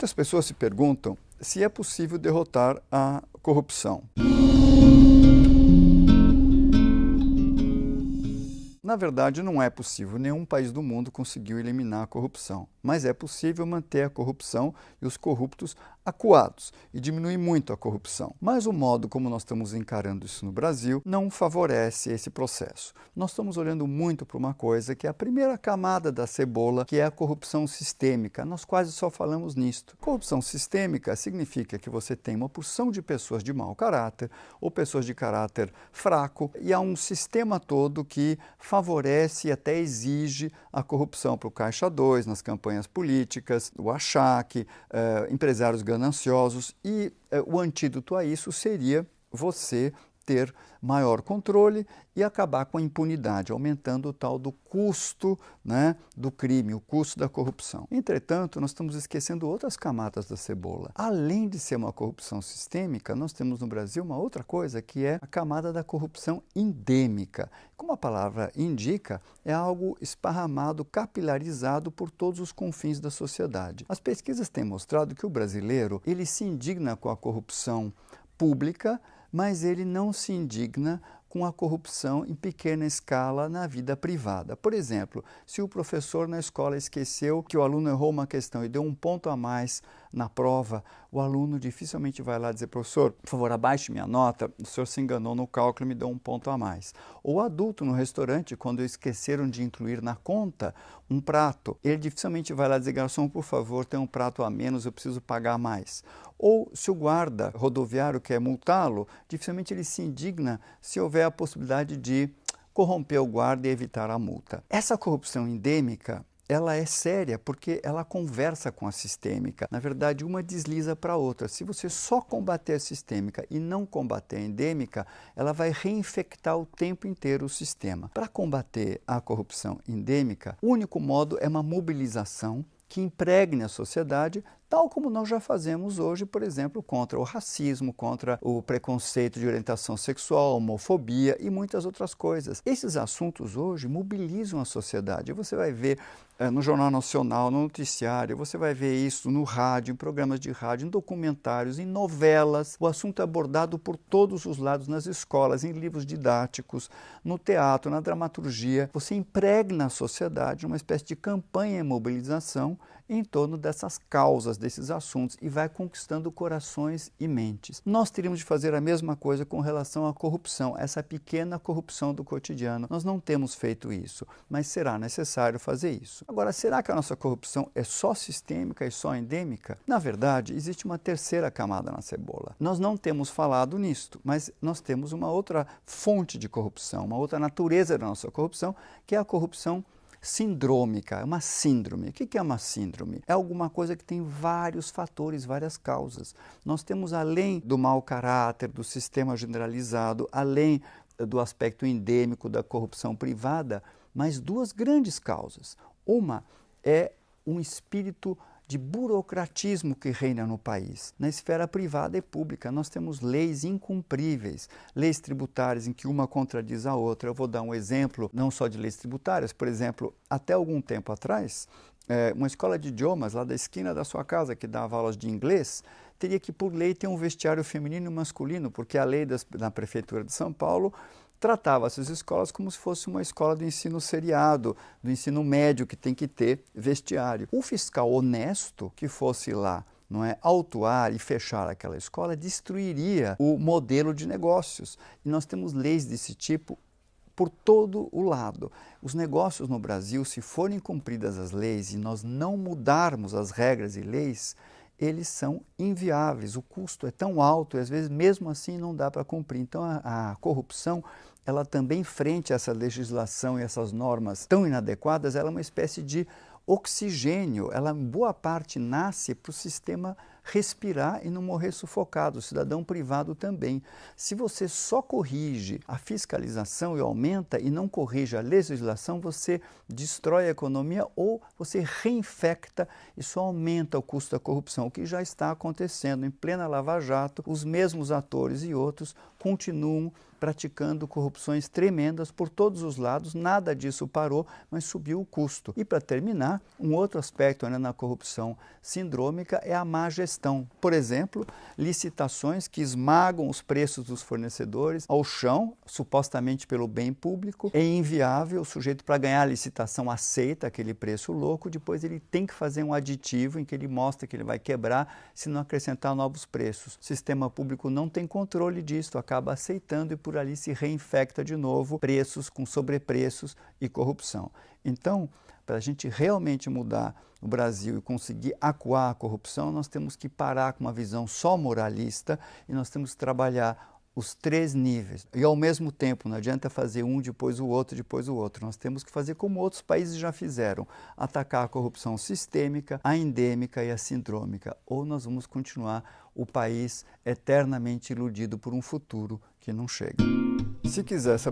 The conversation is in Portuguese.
Muitas pessoas se perguntam se é possível derrotar a corrupção. Na verdade, não é possível. Nenhum país do mundo conseguiu eliminar a corrupção. Mas é possível manter a corrupção e os corruptos acuados e diminuir muito a corrupção. Mas o modo como nós estamos encarando isso no Brasil não favorece esse processo. Nós estamos olhando muito para uma coisa que é a primeira camada da cebola, que é a corrupção sistêmica. Nós quase só falamos nisto. Corrupção sistêmica significa que você tem uma porção de pessoas de mau caráter ou pessoas de caráter fraco e há um sistema todo que favorece e até exige a corrupção para o Caixa 2, nas campanhas políticas, o achaque, empresários gananciosos e o antídoto a isso seria você ter maior controle e acabar com a impunidade, aumentando o tal do custo, né, do crime, o custo da corrupção. Entretanto, nós estamos esquecendo outras camadas da cebola. Além de ser uma corrupção sistêmica, nós temos no Brasil uma outra coisa que é a camada da corrupção endêmica. Como a palavra indica, é algo esparramado, capilarizado por todos os confins da sociedade. As pesquisas têm mostrado que o brasileiro, ele se indigna com a corrupção pública, mas ele não se indigna com a corrupção em pequena escala na vida privada. Por exemplo, se o professor na escola esqueceu que o aluno errou uma questão e deu um ponto a mais na prova, o aluno dificilmente vai lá dizer, professor, por favor, abaixe minha nota, o senhor se enganou no cálculo e me deu um ponto a mais. Ou o adulto no restaurante, quando esqueceram de incluir na conta um prato, ele dificilmente vai lá dizer, garçom, por favor, tem um prato a menos, eu preciso pagar mais. Ou se o guarda rodoviário quer multá-lo, dificilmente ele se indigna se houver a possibilidade de corromper o guarda e evitar a multa. Essa corrupção endêmica, ela é séria porque ela conversa com a sistêmica. Na verdade, uma desliza para a outra. Se você só combater a sistêmica e não combater a endêmica, ela vai reinfectar o tempo inteiro o sistema. Para combater a corrupção endêmica, o único modo é uma mobilização que impregne a sociedade, tal como nós já fazemos hoje, por exemplo, contra o racismo, contra o preconceito de orientação sexual, homofobia e muitas outras coisas. Esses assuntos hoje mobilizam a sociedade. Você vai ver no Jornal Nacional, no noticiário, você vai ver isso no rádio, em programas de rádio, em documentários, em novelas. O assunto é abordado por todos os lados, nas escolas, em livros didáticos, no teatro, na dramaturgia. Você impregna a sociedade numa espécie de campanha e mobilização em torno dessas causas, desses assuntos, e vai conquistando corações e mentes. Nós teríamos de fazer a mesma coisa com relação à corrupção, essa pequena corrupção do cotidiano. Nós não temos feito isso, mas será necessário fazer isso. Agora, será que a nossa corrupção é só sistêmica e só endêmica? Na verdade, existe uma terceira camada na cebola. Nós não temos falado nisto, mas nós temos uma outra fonte de corrupção, uma outra natureza da nossa corrupção, que é a corrupção sindrômica, é uma síndrome. O que é uma síndrome? É alguma coisa que tem vários fatores, várias causas. Nós temos, além do mau caráter, do sistema generalizado, além do aspecto endêmico da corrupção privada, mais duas grandes causas. Uma é um espírito de burocratismo que reina no país. Na esfera privada e pública, nós temos leis incumpríveis, leis tributárias em que uma contradiz a outra. Eu vou dar um exemplo, não só de leis tributárias, por exemplo, até algum tempo atrás, uma escola de idiomas lá da esquina da sua casa, que dava aulas de inglês, teria que, por lei, ter um vestiário feminino e masculino, porque a lei da Prefeitura de São Paulo tratava essas escolas como se fosse uma escola do ensino seriado, do ensino médio, que tem que ter vestiário. O fiscal honesto que fosse lá, não é, autuar e fechar aquela escola, destruiria o modelo de negócios. E nós temos leis desse tipo por todo o lado. Os negócios no Brasil, se forem cumpridas as leis e nós não mudarmos as regras e leis, eles são inviáveis. O custo é tão alto e às vezes mesmo assim não dá para cumprir. Então a corrupção, ela também, frente a essa legislação e essas normas tão inadequadas, ela é uma espécie de oxigênio. Ela, em boa parte, nasce para o sistema respirar e não morrer sufocado, o cidadão privado também. Se você só corrige a fiscalização e aumenta e não corrige a legislação, você destrói a economia ou você reinfecta e só aumenta o custo da corrupção, o que já está acontecendo. Em plena Lava Jato, os mesmos atores e outros continuam praticando corrupções tremendas por todos os lados, nada disso parou, mas subiu o custo. E para terminar, um outro aspecto ainda na corrupção sindrômica é a má gestão. Por exemplo, licitações que esmagam os preços dos fornecedores ao chão, supostamente pelo bem público. É inviável, o sujeito para ganhar a licitação aceita aquele preço louco, depois ele tem que fazer um aditivo em que ele mostra que ele vai quebrar se não acrescentar novos preços. O sistema público não tem controle disso, acaba aceitando e por ali se reinfecta de novo preços com sobrepreços e corrupção. Então, para a gente realmente mudar o Brasil e conseguir acuar a corrupção, nós temos que parar com uma visão só moralista e nós temos que trabalhar os 3 níveis. E ao mesmo tempo, não adianta fazer um, depois o outro, depois o outro. Nós temos que fazer como outros países já fizeram, atacar a corrupção sistêmica, a endêmica e a sindrômica. Ou nós vamos continuar o país eternamente iludido por um futuro que não chega. Se quiser saber